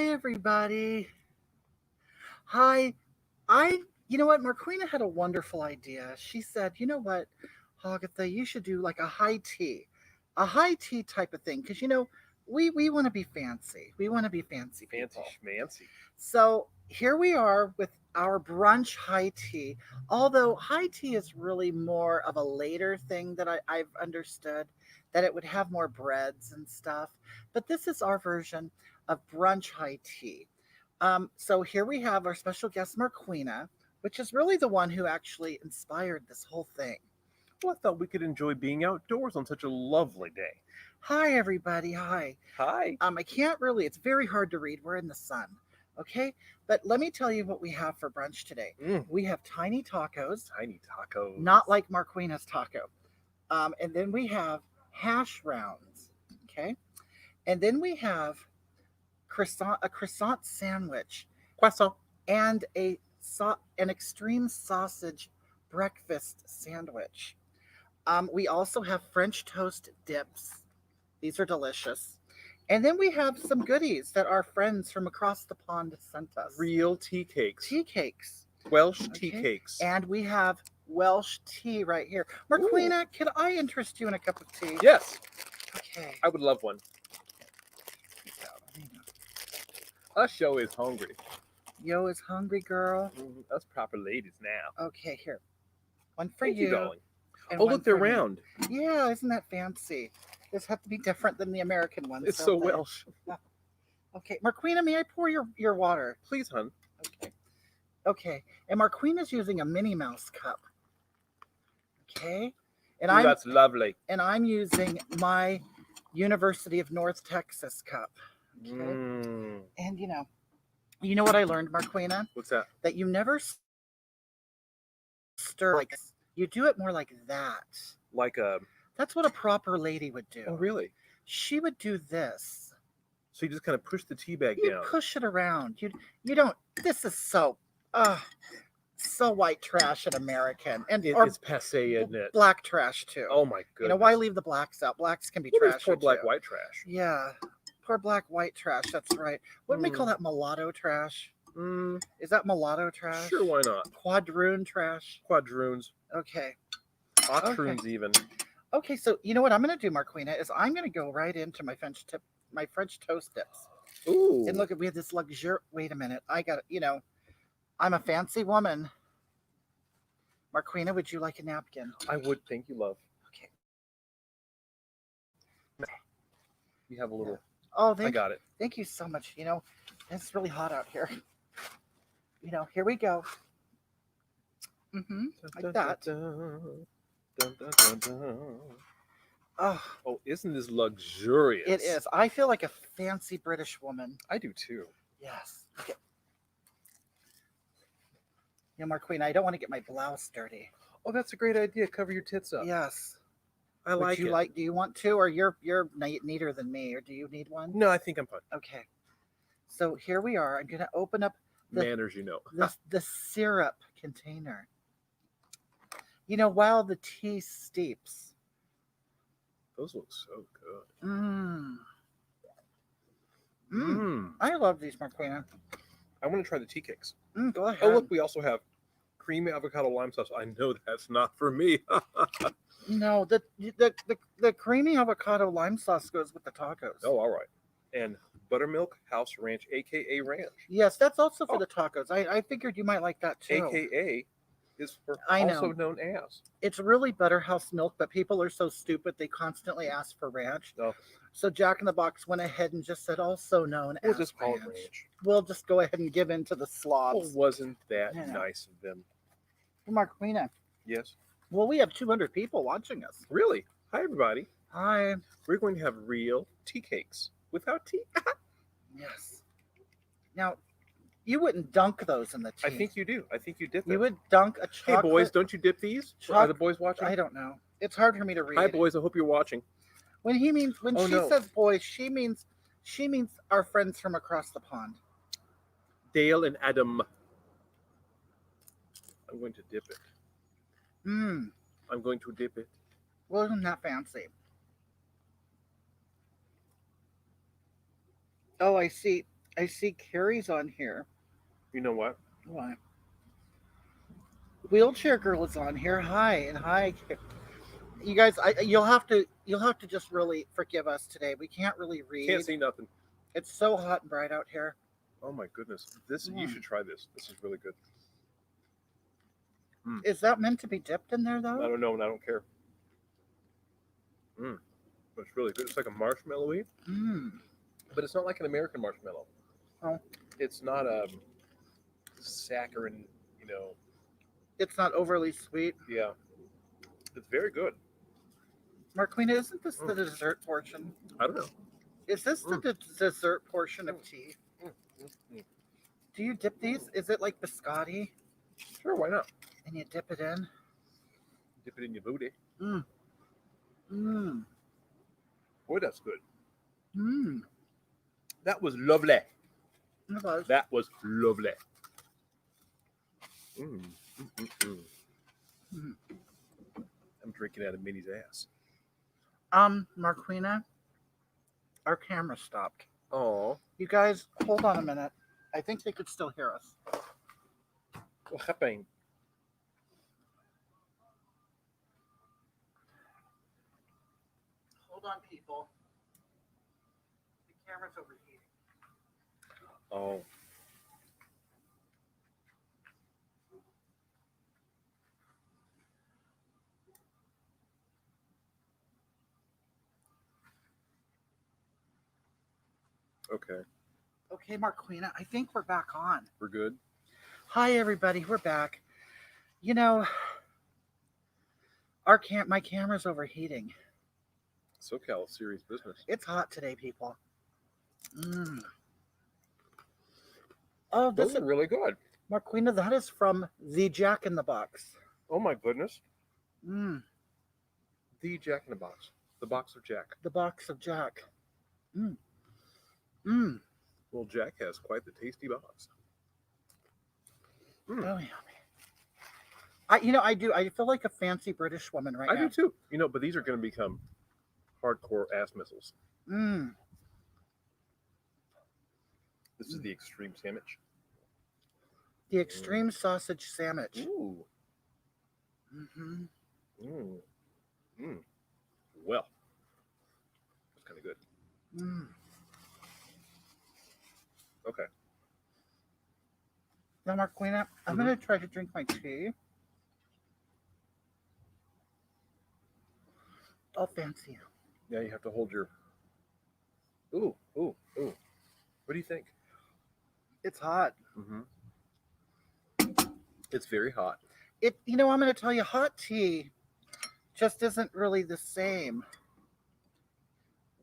everybody. Hi. You know what? Marqueena had a wonderful idea. She said, you know what, Hogatha, you should do like a high tea type of thing. Because, we want to be fancy. We want to be fancy Fancy people. schmancy. So here we are with our brunch high tea. Although high tea is really more of a later thing that I've understood, that it would have more breads and stuff. But this is our version of brunch high tea. So here we have our special guest, Marqueena, which is really the one who actually inspired this whole thing. Well, I thought we could enjoy being outdoors on such a lovely day. Hi, everybody. Hi. Hi. I can't really, it's very hard to read. We're in the sun. Okay. But let me tell you what we have for brunch today. Mm, We have tiny tacos, tiny tacos. not like Marqueena's taco. And then we have hash browns. Okay. And then we have a croissant sandwich Croissant. and an extreme sausage breakfast sandwich. We also have French toast dips. These are delicious. And then we have some goodies that our friends from across the pond sent us. Real tea cakes. Tea cakes. Welsh tea Okay. cakes. And we have Welsh tea right here. Marqueena, can I interest you in a cup of tea? Yes, Okay. I would love one. Us show is hungry. Yo is hungry, girl. Us proper ladies now. Okay, here. One for Thank you, darling. and Oh, one look, they're for me. round. Yeah, isn't that fancy? This have to be different than the American ones. It's don't so they? Welsh. Okay, Marqueena, may I pour your water? Please, hun. Okay. Okay, and Marqueena's using a Minnie Mouse cup. Okay, and Ooh, that's lovely. I'm using my University of North Texas cup. Okay, and you know what I learned, Marqueena? What's that? That you never stir like this. You do it more like that. Like a. That's what a proper lady would do. Oh, really? She would do this. So you just kind of push the tea bag You down. push it around. You don't. This is so white trash and American, and It's passe, isn't it? black trash too. Oh my goodness. Why leave the blacks out? Blacks can be Well, there's trash. poor black too. white trash. Yeah, poor black white trash. That's right. What do we call that? Mulatto trash. Is that mulatto trash? Sure, why not? Quadroon trash. Quadroons. Okay. Octroons even. Okay, so you know what I'm going to do, Marqueena, is I'm going to go right into my French toast dips. Ooh. And look, we have this luxury. Wait a minute, I got I'm a fancy woman. Marqueena, would you like a napkin? I would. Thank you, love. Okay. You have a little. Oh, I got it. Thank you so much. It's really hot out here. Here we go. Like that. Oh, isn't this luxurious? It is. I feel like a fancy British woman. I do too. Yes. Okay. Marqueena, I don't want to get my blouse dirty. Oh, that's a great idea. Cover your tits up. Yes. I like it. Do you want to, or you're neater than me, or do you need one? No, I think I'm fine. Okay. So here we are. I'm going to open up manners, the syrup container. While the tea steeps. Those look so good. I love these, Marqueena. I want to try the tea cakes. Go ahead. Oh, look, we also have creamy avocado lime sauce. I know that's not for me. No, the creamy avocado lime sauce goes with the tacos. Oh, all right. And buttermilk house ranch, aka ranch. Yes, that's also for the tacos. I figured you might like that too. AKA is also known as. It's really Butterhouse milk, but people are so stupid they constantly ask for ranch. Oh. So Jack in the Box went ahead and just said also known as We'll just call it ranch. We'll just go ahead and give in to the slobs. Well, wasn't that nice of them? Marqueena. Yes. Well, we have 200 people watching us. Really? Hi, everybody. Hi. We're going to have real tea cakes without tea. Yes. Now, you wouldn't dunk those in the tea. I think you do. I think you did that. You would dunk a chocolate. Hey, boys, don't you dip these? Are the boys watching? I don't know. It's hard for me to read. Hi, boys. I hope you're watching. When she says boys, she means our friends from across the pond. Dale and Adam. I'm going to dip it. I'm going to dip it. Well, isn't that fancy? Oh, I see I see Carrie's on here. You know what? Why? Wheelchair Girl is on here. Hi and hi, you guys. You'll have to just really forgive us today. We can't really Can't read. see nothing. It's so hot and bright out here. Oh my goodness. This you Mm. should try this. This is really good. Mm. Is that meant to be dipped in there I though? don't know, and I don't care. Mm. But it's really good. It's like a marshmallowy, Mm. but it's not like an American marshmallow. Oh, It's not saccharine. You know. it's not overly sweet. Yeah. It's very good. Marqueena, isn't this the Mm. dessert portion? I don't know. Is this the Mm. dessert portion of Mm. tea? Mm. Mm. Mm. Do you dip these? Is it like biscotti Sure, why not? and you dip it in? Dip it in your booty. Mm. Mm. Boy, that's good. Mm. That was lovely. It was. That was lovely. Mm. Mm, mm, mm. Mm. I'm drinking out of Minnie's ass. Marqueena, our camera stopped. Oh, You guys, hold on a minute. I think they could still hear us. what happened? Hold on, people. The camera's overheating. Oh, okay. Okay, Marqueena, I think we're back on. We're good. Hi, everybody. We're back. You know, my camera's overheating. SoCal, serious business. It's hot today, people. Mm. Oh, this Those is are really good. Marqueena. That is from the Jack in the Box. Oh my goodness. Mm. The Jack in the Box. The box of Jack. The box of Jack. Mm. Mm. Well, Jack has quite the tasty box. Mm. Oh, yummy. I do. I feel like a fancy British woman right I now. do too. You know, but these are going to become hardcore ass missiles. Mm. This is the extreme sandwich. The extreme sausage sandwich. Ooh. Mm-hmm. Mm. Mm. Well, that's kind of good. Mm. Okay. Now, Marqueena, I'm Mhm. going to try to drink my tea. All fancy. Now you have to hold your. Ooh, ooh, ooh. What do you think? It's hot. Mm-hmm. It's very hot. I'm going to tell you, hot tea just isn't really the same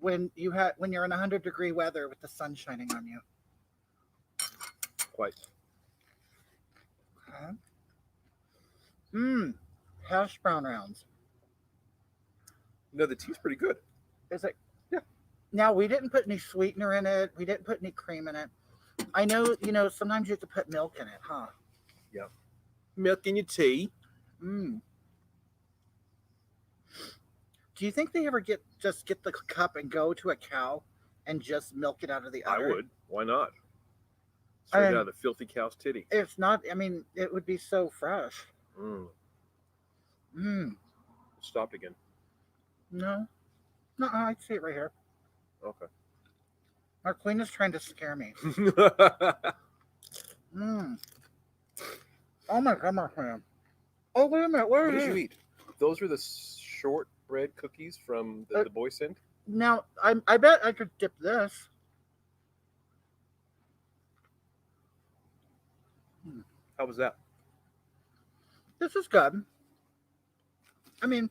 when you're in 100-degree weather with the sun shining on you. Quite. Huh? Mmm. Hash brown rounds. No, the tea's pretty good. Is it? Yeah. Now, we didn't put any sweetener in it. We didn't put any cream in it. I know, sometimes you have to put milk in it, huh? Yeah. Milk in your tea. Mmm. Do you think they ever just get the cup and go to a cow and just milk it out of the I udder? would. Why not? Straight And out of the filthy cow's titty. it's not, it would be so fresh. Mm. Mmm. Stopped again. No. No, I see it right here. Okay. Marqueena's trying to scare me. Mmm. Oh my God, Marqueena. Oh, wait a minute. What What is did you it? eat? Those are the shortbread cookies from the boy sent. Now, I bet I could dip this. How was that? This is good. I mean,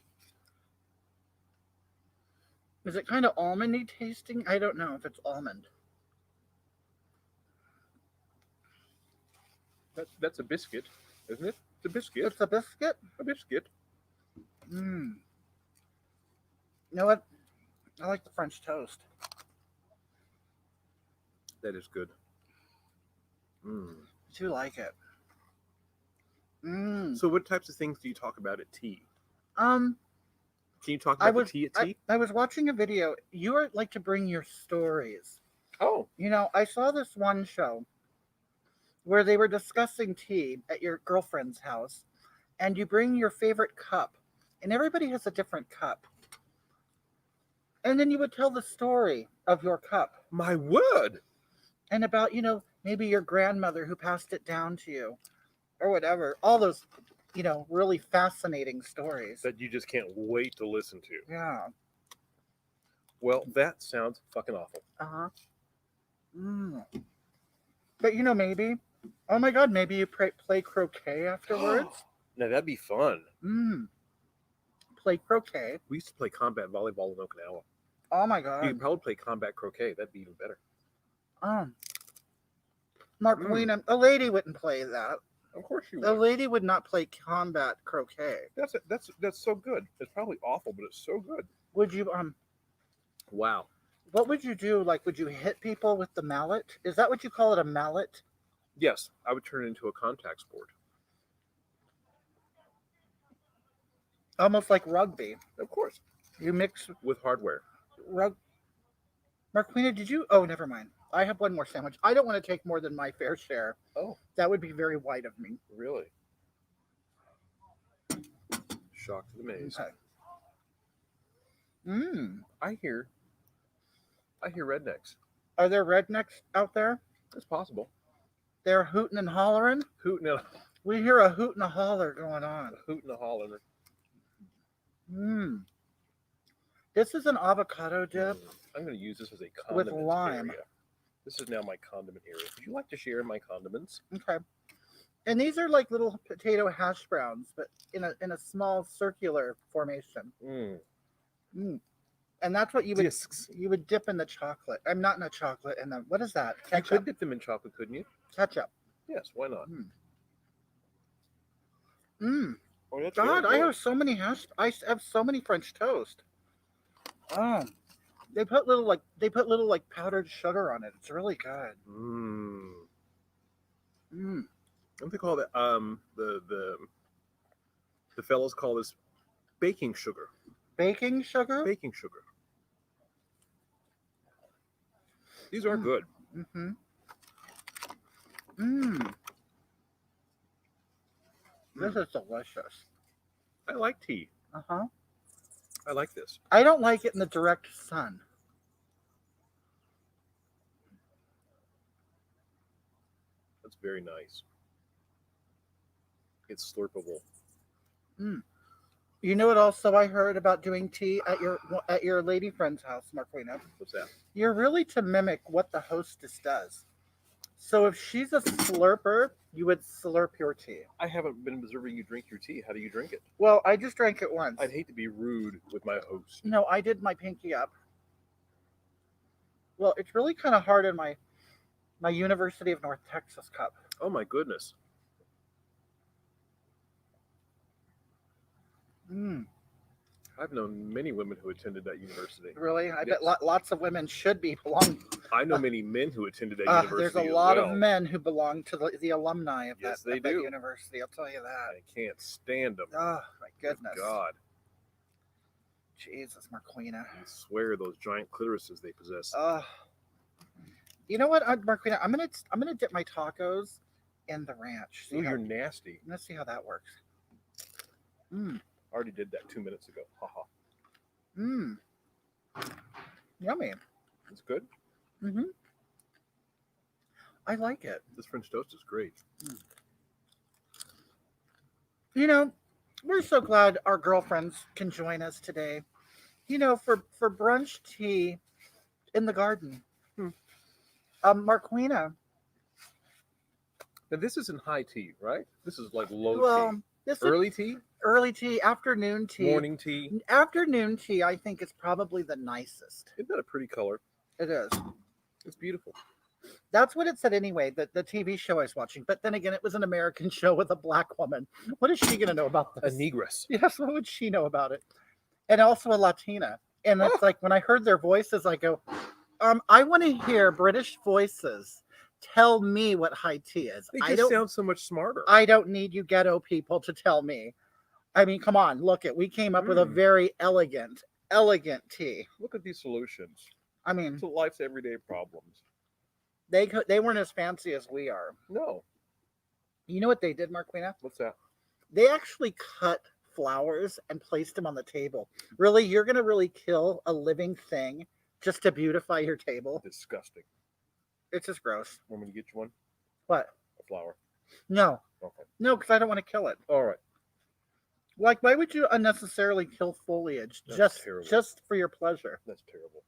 is it kind of almondy tasting? I don't know if it's almond. That's a biscuit, isn't it? It's a biscuit. It's a biscuit. A biscuit. Mmm. You know what? I like the French toast. That is good. Mm. I do like it. Mmm. So, what types of things do you talk about at tea? Um, Can you talk I about was the tea at tea? I was watching a video. You are like to bring your stories. Oh, I saw this one show where they were discussing tea at your girlfriend's house, and you bring your favorite cup, and everybody has a different cup. And then you would tell the story of your cup my word! and about, maybe your grandmother who passed it down to you or whatever. All those, really fascinating stories. That you just can't wait to listen to. Yeah. Well, that sounds fucking awful. Uh huh. Mm. But, maybe, oh my God, maybe you play croquet afterwards. Now that'd be fun. Mm. Play croquet. We used to play combat volleyball in Okinawa. Oh my You could God. probably play combat croquet. That'd be even better. Um, Mm, Marqueena, a lady wouldn't play that. of course you A would. lady would not play combat croquet. That's so good. It's probably awful, but it's so good. Would you Wow. what would you do? Like, would you hit people with the mallet? Is that what you call it, a mallet? Yes, I would turn it into a contact sport. Almost like rugby. Of course, You mix with hardware. rug. Marquina, did you? Oh, never mind. I have one more sandwich. I don't want to take more than my fair share. Oh, That would be very white of me. really? Shock to the maze. Okay. Mmm. I hear rednecks. Are there rednecks out there? It's possible. They're hooting and hollering. Hooting and We hear a hoot and a holler going on. hooting and hollering. Mmm. This is an avocado dip. I'm going to use this as a With condiment lime. area. This is now my condiment area. Would you like to share my condiments? Okay. And these are like little potato hash browns, but in a small circular formation. Mm. Mm. And that's what you would Discs. dip in the chocolate. I'm not in the chocolate. And what is that? You Ketchup. could dip them in chocolate, couldn't you? Ketchup. Yes, why not? Mm. Mm. Oh, that's God, really I good. have so many I have so many French toast. Oh, they put little powdered sugar on it. It's really good. Mmm. Mm. What do they call that? The fellows call this baking sugar. Baking sugar. Baking sugar. These are Mm. good. Mm-hmm. Mmm. This is delicious. I like tea. Uh-huh. I like this. I don't like it in the direct sun. That's very nice. It's slurpable. Mm. You know what also I heard about doing tea at your lady friend's house, Marquina? What's that? You're really to mimic what the hostess does. So if she's a slurper, you would slurp your tea. I haven't been observing you drink your tea. How do you drink it? Well, I just drank it once. I'd hate to be rude with my host. No, I did my pinky up. Well, it's really kind of hard in my University of North Texas cup. Oh my goodness. Mm, I've known many women who attended that university. really? I Yes. bet lots of women should belong. I know many men who attended that There's university a as lot well. of men who belong to the alumni of Yes, that, they of that do. university. I'll tell you that. I can't stand them. Oh my goodness. God. Jesus, Marquina. I swear those giant clitorises they possess. You know what, Marquina? I'm gonna dip my tacos in the ranch. Ooh, you're nasty. Let's see how that works. Mmm. I already did that 2 minutes ago. Haha. Mmm. Yummy. It's good. Mm-hmm. I like it. This French toast is great. We're so glad our girlfriends can join us today. For brunch tea in the garden. Hmm. Marquina. Now this isn't high tea, right? This is like low Well, tea. this is Early tea? early tea, afternoon tea. Morning tea. Afternoon tea, I think, is probably the nicest. Isn't that a pretty color? It is. It's beautiful. That's what it said anyway, the TV show I was watching. But then again, it was an American show with a black woman. What is she going to know about A this? negress. Yes, what would she know about it? And also a Latina. And it's like when I heard their voices, I go, I want to hear British voices tell me what high tea is. They just sound so much smarter. I don't need you ghetto people to tell me. I mean, come on, look it. We came up with a very elegant tea. Look at these solutions. I mean, to life's everyday problems. they weren't as fancy as we are. No, You know what they did, Marquina? what's that? They actually cut flowers and placed them on the table. Really, you're gonna really kill a living thing just to beautify your table? Disgusting. It's just gross. Want me to get you one? What? A flower. No, Okay. no, because I don't want to kill it. All right. Like, why would you unnecessarily kill foliage That's just terrible. just for your pleasure? That's terrible.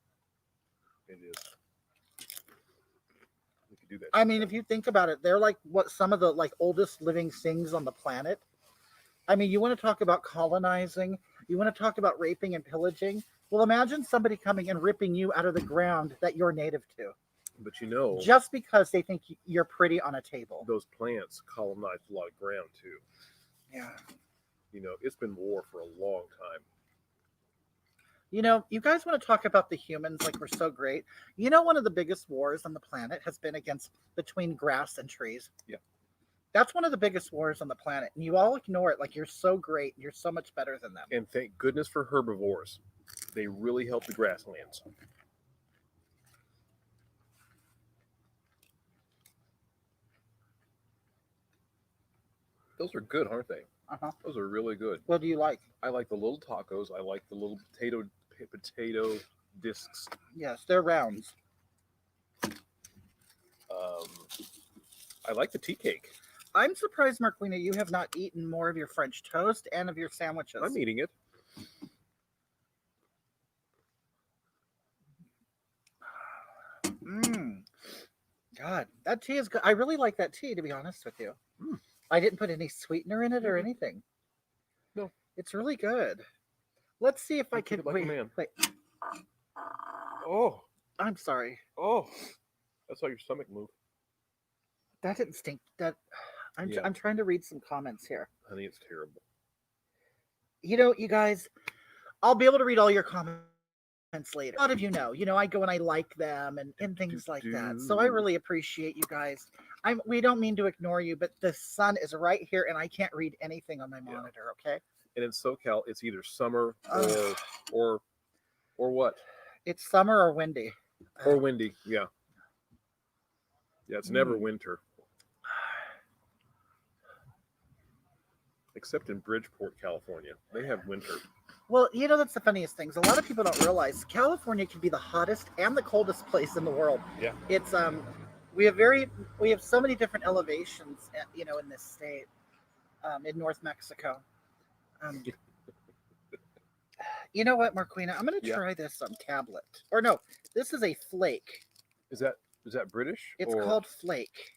It is. We could do that. I mean, if you think about it, they're like what some of the like oldest living things on the planet. I mean, you want to talk about colonizing, you want to talk about raping and pillaging. Well, imagine somebody coming and ripping you out of the ground that you're native to, But you know, just because they think you're pretty on a table. those plants colonized a lot of ground too. Yeah. You know, it's been war for a long time. You know, you guys want to talk about the humans like we're so great. You know, one of the biggest wars on the planet has been between grass and trees. Yeah. That's one of the biggest wars on the planet. And you all ignore it like you're so great. You're so much better than them. And thank goodness for herbivores. They really help the grasslands. Those are good, aren't they? Uh-huh. Those are really good. What do you like? I like the little tacos. I like the little potato discs. Yes, they're rounds. I like the tea cake. I'm surprised, Marqueena, you have not eaten more of your French toast and of your sandwiches. I'm eating it. God, that tea is good. I really like that tea, to be honest with you. I didn't put any sweetener in it or anything. No. It's really good. Let's see if I keep can. it like a Wait, man. wait. Oh, I'm sorry. oh, that's how your stomach moved. That didn't stink. Yeah. I'm trying to read some comments here. Honey, it's terrible. You know, you guys, I'll be able to read all your comments later. A lot of you know, I go and I like them and things like that. So I really appreciate you guys. We don't mean to ignore you, but the sun is right here and I can't read anything on my monitor. Okay. And in SoCal, it's either summer or what? It's summer or windy. Or windy. Yeah. Yeah, it's never winter. Except in Bridgeport, California. They have winter. Well, you know, that's the funniest things. A lot of people don't realize California can be the hottest and the coldest place in the world. Yeah. It's we have so many different elevations, you know, in this state, in North Mexico. You know what, Marqueena? I'm going to try this tablet. Or no, this is a flake. Is that British? It's called flake.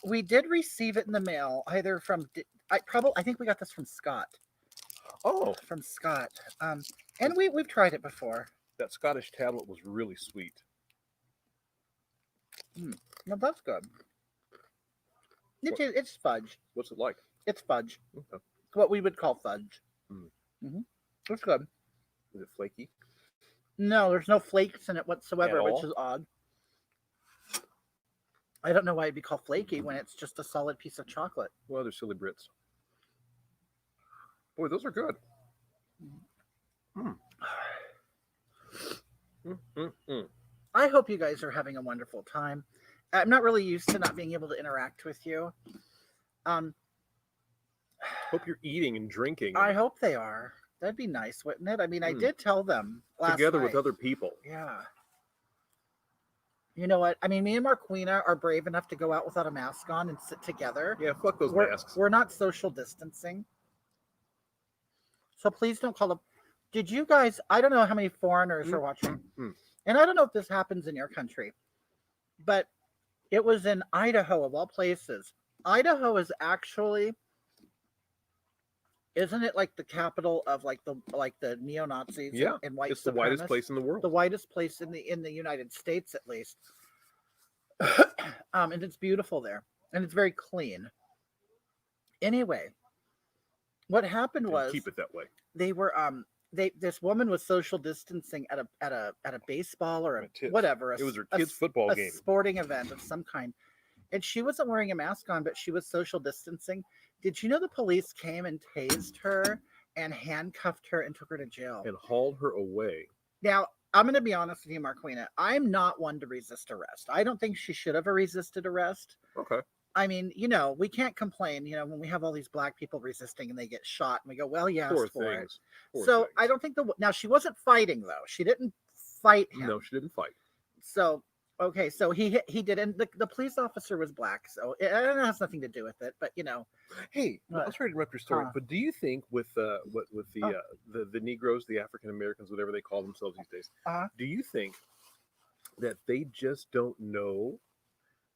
We did receive it in the mail, either from I think we got this from Scott. Oh, from Scott. And we've tried it before. that Scottish tablet was really sweet. No, that's good. It's fudge. What's it like? It's fudge. Okay. What we would call fudge. It's good. Is it flaky? No, there's no flakes in it whatsoever, At all? which is odd. I don't know why it'd be called flaky when it's just a solid piece of chocolate. Well, they're silly Brits. Boy, those are good. I hope you guys are having a wonderful time. I'm not really used to not being able to interact with you. Hope you're eating and drinking. I hope they are. That'd be nice, wouldn't it? I mean, I did tell them last together night. with other people. Yeah. You know what? I mean, me and Marqueena are brave enough to go out without a mask on and sit together. Yeah, fuck those masks. We're not social distancing. So please don't call them. Did you guys, I don't know how many foreigners are watching. And I don't know if this happens in your country, but it was in Idaho of all places. Idaho is actually, isn't it like the capital of like the neo-Nazis and white it's the whitest place in the world. The whitest place in the United States, at least. And it's beautiful there, and it's very clean. Anyway, what happened was, keep it that way. They were this woman was social distancing at a baseball or whatever. It was her kids' football game, sporting event of some kind, and she wasn't wearing a mask on, but she was social distancing. Did you know the police came and tased her and handcuffed her and took her to jail and hauled her away? Now, I'm going to be honest with you, Marqueena. I'm not one to resist arrest. I don't think she should have resisted arrest. Okay. I mean, we can't complain, when we have all these black people resisting and they get shot and we go, well, you Poor asked for it. things. Poor So I things. don't think now she wasn't fighting though. She didn't fight him. No, she didn't fight. So, okay. So he didn't, the police officer was black. So it has nothing to do with it, but Hey, I'm what, sorry to interrupt your story, huh, but do you think with with oh, the Negroes, the African Americans, whatever they call themselves these days, uh, do you think that they just don't know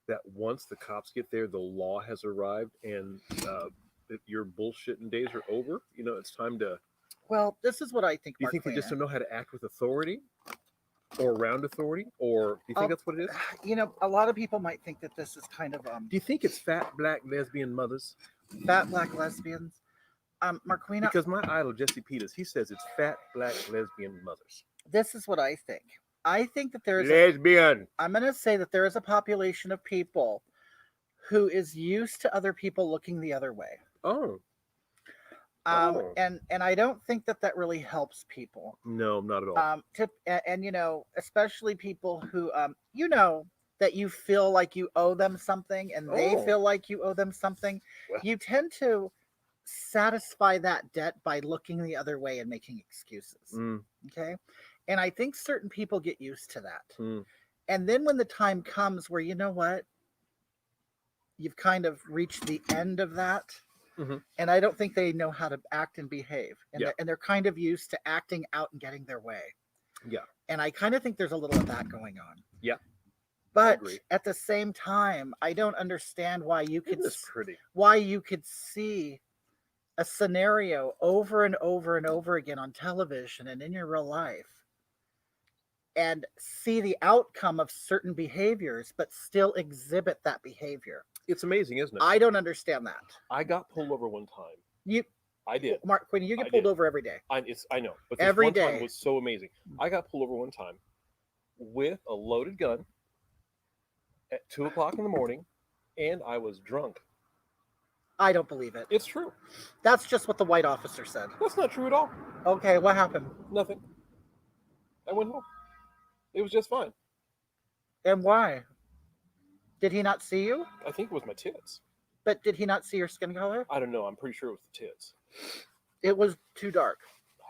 that once the cops get there, the law has arrived and that your bullshitting days are over? It's time to. well, this is what I think, Do you think they just Marqueena. don't know how to act with authority or around authority, or do you think Um, that's what it is? a lot of people might think that this is kind of Do you think it's fat black lesbian mothers? fat black lesbians. Marqueena, Because my idol Jesse Peters, he says it's fat black lesbian mothers. this is what I think. I think that there is a Lesbian. I'm going to say that there is a population of people who is used to other people looking the other way. Oh, oh. And I don't think that that really helps people. No, not at all. Especially people who that you feel like you owe them something and they Oh, feel like you owe them something. well, You tend to satisfy that debt by looking the other way and making excuses. mm, Okay? And I think certain people get used to that. mm, And then when the time comes where you know what, you've kind of reached the end of that, hmm and I don't think they know how to act and behave, and yeah, they're kind of used to acting out and getting their way. yeah, And I kind of think there's a little of that going on. yeah. I But agree. at the same time, I don't understand Isn't this pretty? why you could see a scenario over and over and over again on television and in your real life and see the outcome of certain behaviors but still exhibit that behavior. It's amazing, isn't it? I don't understand that. I got pulled over one time. You I did. Mark, when you I get pulled did. over every day. I know, but this Every one time day. was so amazing. I got pulled over one time with a loaded gun at 2 o'clock in the morning, and I was drunk. I don't believe it. It's true. That's just what the white officer said. That's not true at all. Okay, what happened? Nothing. I went home. It was just fine. And why? Did he not see you? I think it was my tits. But did he not see your skin color? I don't know. I'm pretty sure it was the tits. It was too dark.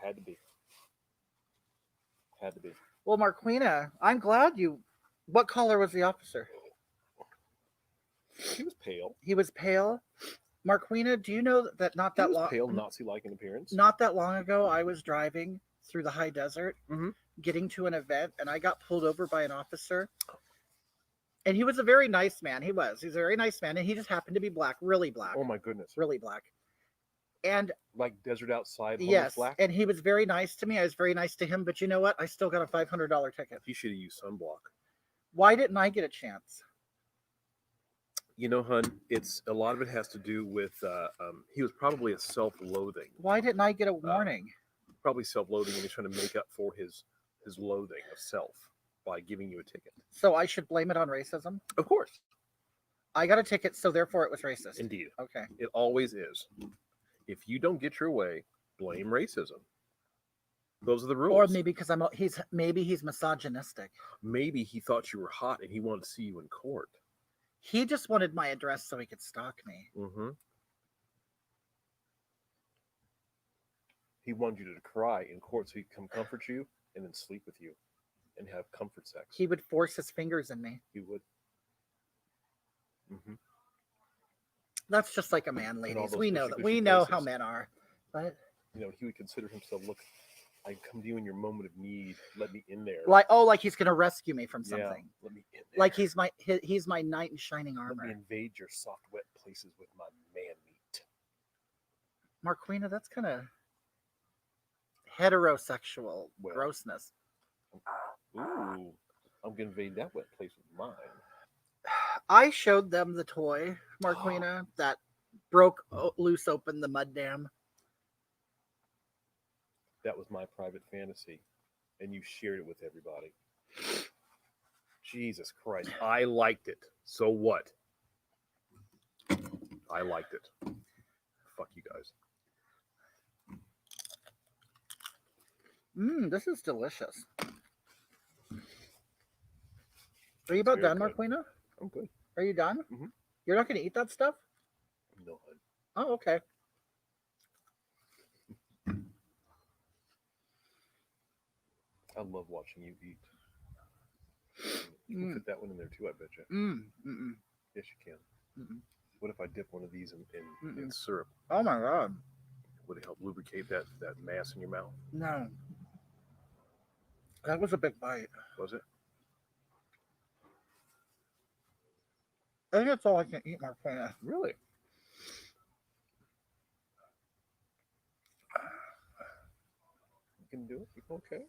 Had to be. Had to be. Well, Marqueena, I'm glad you. What color was the officer? He was pale. He was pale. Marqueena, do you know that not He that was long pale, Nazi-like in appearance. not that long ago I was driving through the high desert, Mm-hmm. getting to an event, and I got pulled over by an officer. And he was a very nice man. He's a very nice man, and he just happened to be black, really black, Oh my goodness! really black. And Like desert outside, homeless yes, black. and he was very nice to me. I was very nice to him, but you know what? I still got a $500 ticket. He should have used sunblock. Why didn't I get a chance? You know, hun, it's a lot of it has to do with he was probably a self-loathing, Why didn't I get a warning? probably self-loathing, and he's trying to make up for his loathing of self by giving you a ticket. So I should blame it on racism? Of course, I got a ticket, so therefore it was racist. indeed, Okay. it always is. If you don't get your way, blame racism. Those are the rules. Or maybe because he's misogynistic. Maybe he thought you were hot and he wanted to see you in court. He just wanted my address so he could stalk me. Mm-hmm. He wanted you to cry in court so he could come comfort you and then sleep with you and have comfort sex. He would force his fingers in me. He would. Mm-hmm. That's just like a man, all ladies. those We know that. fishy We know how places. men are. But He would consider himself, look, I come to you in your moment of need. Let me in there. like he's gonna rescue me from Yeah, something. let me in there. Like he's my knight in shining Let armor. me invade your soft, wet places with my man meat. Marqueena, that's kind of heterosexual Well. grossness. Ooh, I'm gonna invade that wet place with mine. I showed them the toy, Marqueena, that broke loose open the mud dam. That was my private fantasy, and you shared it with everybody. Jesus Christ, I liked it. So what? I liked it. Fuck you guys. This is delicious. Are you about very done, good. Marqueena? I'm good. Are you done? Mhm. You're not going to eat that stuff? No, hon. Oh, okay. I love watching you eat. You can Mm, fit that one in there too, I bet you. mm. Yes, you can. Mm-mm. What if I dip one of these in Mm-mm. syrup? Oh my God. Would it help lubricate that mass in your mouth? No. That was a big bite. Was it? I think that's all I can eat, Marqueena. Really? You can do it? Okay.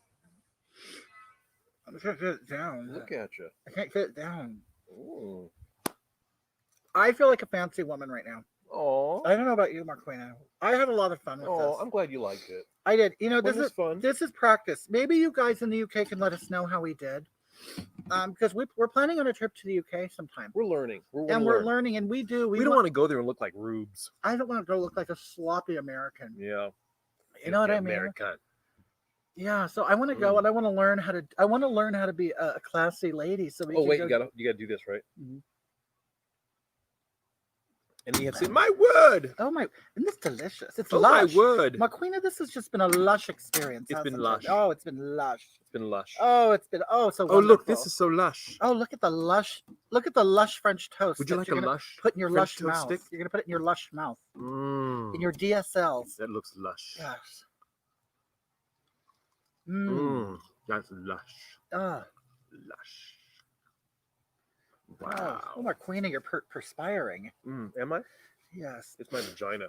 I can't get it down. Look at you. I can't get it down. Ooh. I feel like a fancy woman right now. Aw. I don't know about you, Marqueena. I had a lot of fun with Oh, this. I'm glad you liked it. I did. You know, Fun is fun. this is practice. Maybe you guys in the UK can let us know how we did. Because we're planning on a trip to the UK sometime. We're learning. And we're learning, and we We don't want to go there and look like rubes. I don't want to go look like a sloppy American. Yeah. You know what I mean? American. Yeah. So I want to go, and I want to learn how to. I want to learn how to be a classy lady. So we. Oh can wait, go... you gotta do this, right? Mhm. And you have to say, my word. Oh my! Isn't this delicious? It's Oh lush. my word. Marqueena, this has just been a lush experience. It's been hasn't lush. it? Oh, it's been lush. It's been lush. Oh, it's been so wonderful. Oh look, this is so lush. Oh, look at the lush! Look at the lush French toast. Would you that like you're a gonna lush put in your French lush toast mouth? stick? You're gonna put it in your lush mouth. Mm. In your DSLs. That looks lush. Yes. That's lush. Ah. Lush. Oh, Wow. Marqueena, you're perspiring. Am I? Yes. It's my vagina.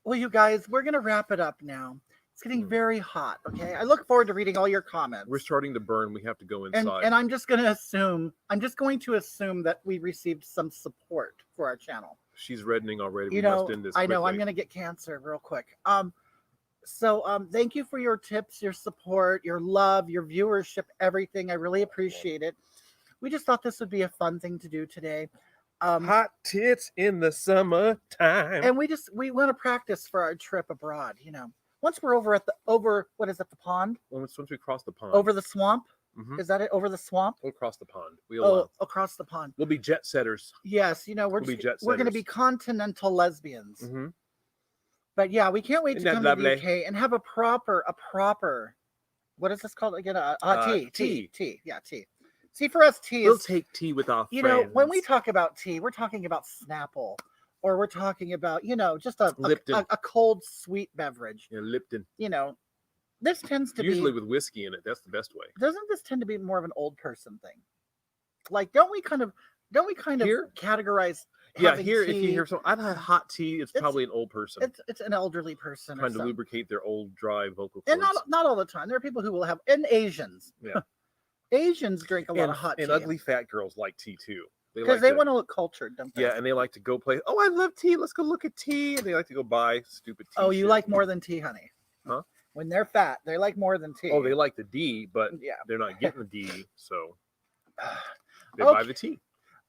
Well, you guys, we're gonna wrap it up now. It's getting very hot. Okay. I look forward to reading all your comments. We're starting to burn. We have to go inside. And I'm just going to assume that we received some support for our channel. She's reddening already. You We know, must end this I know quickly. I'm going to get cancer real quick. So thank you for your tips, your support, your love, your viewership, everything. I really appreciate it. We just thought this would be a fun thing to do today. Hot tits in the summertime. And we want to practice for our trip abroad, you know. Once we're over what is it, the pond? Once we cross the pond. Over the swamp? Mhm. Is that it? Over the swamp? We'll cross the pond. We'll Across the pond. be jet setters. Yes, you know, we're going to be continental lesbians. Mm-hmm. But yeah, we can't wait Isn't to that come to the lovely? UK and have a proper what is this called again? Tea. Yeah, tea. See, for us, tea We'll is, take tea with our you friends. know, when we talk about tea, we're talking about Snapple, or we're talking about, you know, just a Lipton. a cold, sweet beverage. Yeah, Lipton. You know, this tends to Usually be, with whiskey in it. That's the best way. doesn't this tend to be more of an old person thing? Like, don't we kind of Here? categorize? Yeah, having here, tea, if you hear something, I've had hot tea. It's probably an old person it's an elderly person trying or to something. lubricate their old, dry vocal cords. And not all the time. There are people who will have, and Asians. Yeah. Asians drink a lot of hot tea. And ugly fat girls like tea too. Because they want to look cultured, don't they? Yeah, and they like to go play. Oh, I love tea. Let's go look at tea. And they like to go buy stupid tea. Oh, you shit. like more than tea, honey? Huh? When they're fat, they like more than tea. Oh, they like the D, but Yeah. they're not getting the D, so they Okay. buy the tea.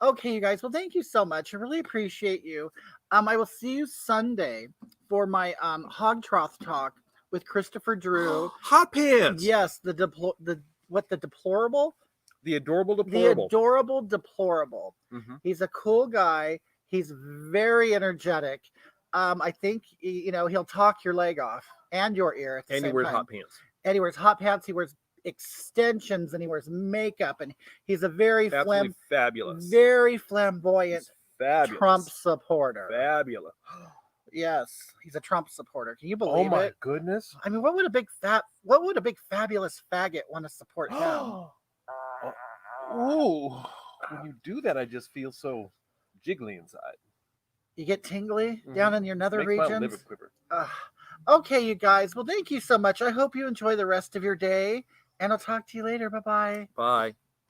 Okay, you guys. Well, thank you so much. I really appreciate you. I will see you Sunday for my hog trough talk with Christopher Drew. Hot pants. Yes, the deplorable. The adorable The deplorable. adorable deplorable. Mhm. He's a cool guy. He's very energetic. I think he'll talk your leg off and your ear at the And he same wears time. hot pants. And he wears hot pants. He wears extensions and he wears makeup. And he's a very Absolutely fabulous. very flamboyant He's fabulous. Trump supporter. Fabulous. Yes, he's a Trump supporter. Can you Oh believe my it? goodness. I mean, what would a big fabulous faggot want to support him? Ooh. When you do that, I just feel so jiggly inside. You get tingly down in your nether Makes my liver regions. quiver. Okay, you guys. Well, thank you so much. I hope you enjoy the rest of your day, and I'll talk to you later. Bye-bye. Bye.